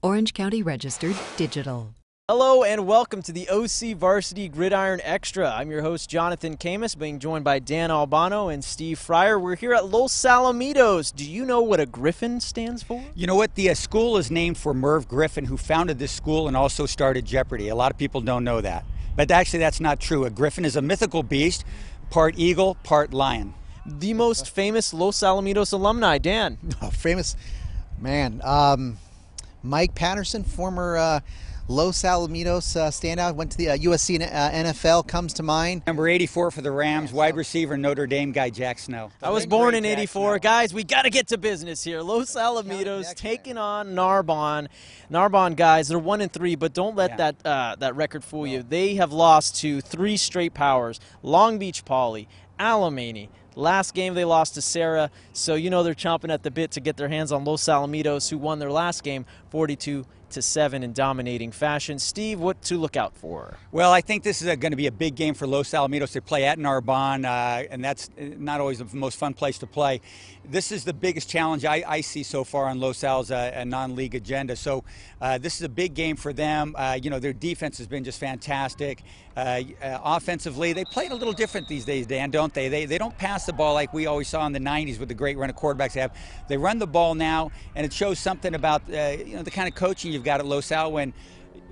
Orange County Registered Digital. Hello and welcome to the OCVarsity Gridiron Extra. I'm your host, Jonathan Khamis, being joined by Dan Albano and Steve Fryer. We're here at Los Alamitos. Do you know what a Griffin stands for? You know what? The school is named for Merv Griffin, who founded this school and also started Jeopardy! A lot of people don't know that. But actually, that's not true. A Griffin is a mythical beast, part eagle, part lion. The most famous Los Alamitos alumni, Dan. Oh, famous, man. Mike Patterson, former Los Alamitos standout, went to the USC NFL, comes to mind. Number 84 for the Rams, wide receiver, Notre Dame guy, Jack Snow. I was born in '84. Guys, we got to get to business here. Los Alamitos taking on Narbonne. Narbonne guys, they're 1-3, but don't let that record fool you. They have lost to 3 straight powers: Long Beach Poly, Alamany. Last game they lost to Sarah, so you know they're chomping at the bit to get their hands on Los Alamitos, who won their last game 42-7 in dominating fashion. Steve, what to look out for? Well, I think this is going to be a big game for Los Alamitos. They play at Narbonne, and that's not always the most fun place to play. This is the biggest challenge I see so far on Los Al's non-league agenda. So this is a big game for them. You know, their defense has been just fantastic. Offensively, they play it a little different these days, Dan, don't they? They don't pass the ball like we always saw in the 90s with the great run of quarterbacks they have. They run the ball now, and it shows something about you know, the kind of coaching you've got at Los Al when,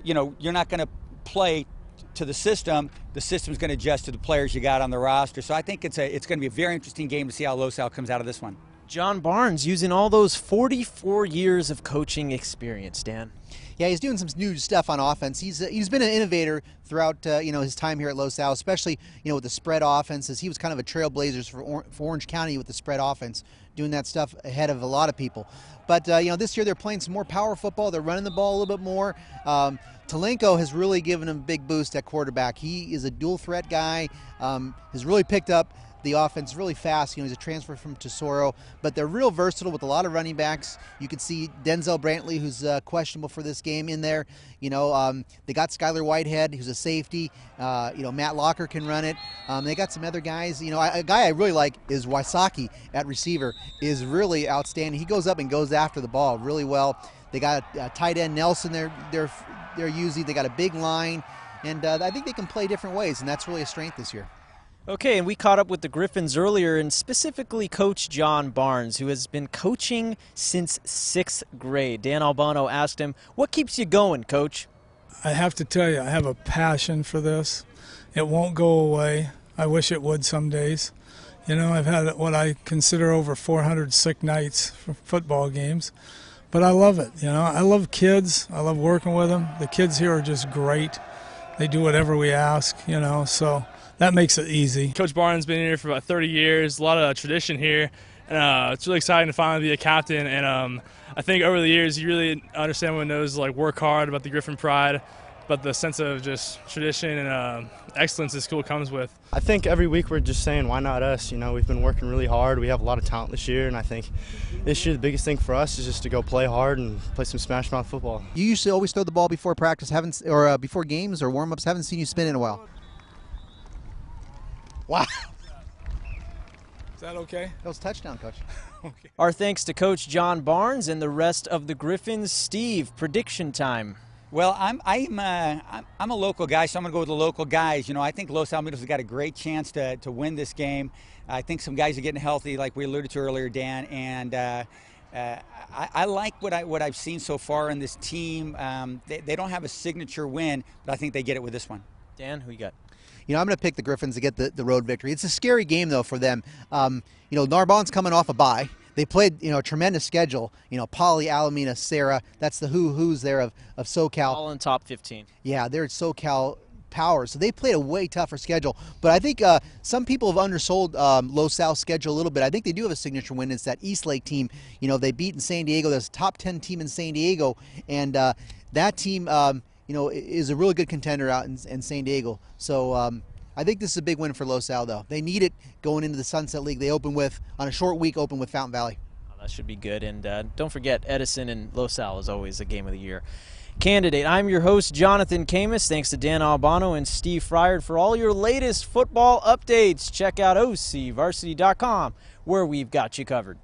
you know, you're not going to play to the system's going to adjust to the players you got on the roster. So I think it's going to be a very interesting game to see how Los Al comes out of this one. John Barnes using all those 44 years of coaching experience, Dan. Yeah, he's doing some new stuff on offense. He's been an innovator throughout you know, his time here at Los Al, especially with the spread offenses. He was kind of a trailblazer for Orange County with the spread offense, doing that stuff ahead of a lot of people. But this year they're playing some more power football. They're running the ball a little bit more. Talenko has really given him a big boost at quarterback. He is a dual threat guy. Has really picked up the offense really fast. He's a transfer from Tesoro, but they're real versatile with a lot of running backs. You can see Denzel Brantley, who's questionable for this game, in there. They got Skylar Whitehead, who's a safety. Matt Locker can run it. They got some other guys. A guy I really like is Wysocki at receiver, is really outstanding. He goes up and goes after the ball really well. They got tight end Nelson they're using. They got a big line, and I think they can play different ways, and that's really a strength this year. Okay, and we caught up with the Griffins earlier, and specifically Coach John Barnes, who has been coaching since 6th grade. Dan Albano asked him, what keeps you going, Coach? I have to tell you, I have a passion for this. It won't go away. I wish it would some days. I've had what I consider over 400 sick nights for football games, but I love it. I love kids. I love working with them. The kids here are just great. They do whatever we ask, so that makes it easy. Coach Barnes has been here for about 30 years, a lot of tradition here, and it's really exciting to finally be a captain. And I think over the years, you really understand what it knows to work hard, about the Griffin pride, but the sense of just tradition and excellence this school comes with. I think every week we're just saying, why not us? We've been working really hard. We have a lot of talent this year, and I think this year the biggest thing for us is just to go play hard and play some smash mouth football. You used to always throw the ball before practice, or before games or warm-ups. Haven't seen you spin in a while. Wow. Is that okay? That was a touchdown, Coach. Okay. Our thanks to Coach John Barnes and the rest of the Griffins. Steve, prediction time. Well, I'm a local guy, so I'm going to go with the local guys. I think Los Alamitos has got a great chance to win this game. I think some guys are getting healthy, like we alluded to earlier, Dan, and I like what I've seen so far in this team. They don't have a signature win, but I think they get it with this one. Dan, who you got? I'm going to pick the Griffins to get the road victory. It's a scary game, though, for them. Narbonne's coming off a bye. They played, a tremendous schedule. Poly, Alameda, Sarah. That's the who's there of SoCal. All in top 15. Yeah, they're at SoCal power. So they played a way tougher schedule. But I think some people have undersold Los Al's schedule a little bit. I think they do have a signature win. It's that East Lake team. They beat in San Diego. That's a top 10 team in San Diego. And that team is a really good contender out in San Diego. So I think this is a big win for Los Al, though. They need it going into the Sunset League. They open with, on a short week, open with Fountain Valley. Oh, that should be good. And don't forget, Edison and Los Al is always a game of the year candidate. I'm your host, Jonathan Khamis. Thanks to Dan Albano and Steve Fryer for all your latest football updates. Check out OCVarsity.com, where we've got you covered.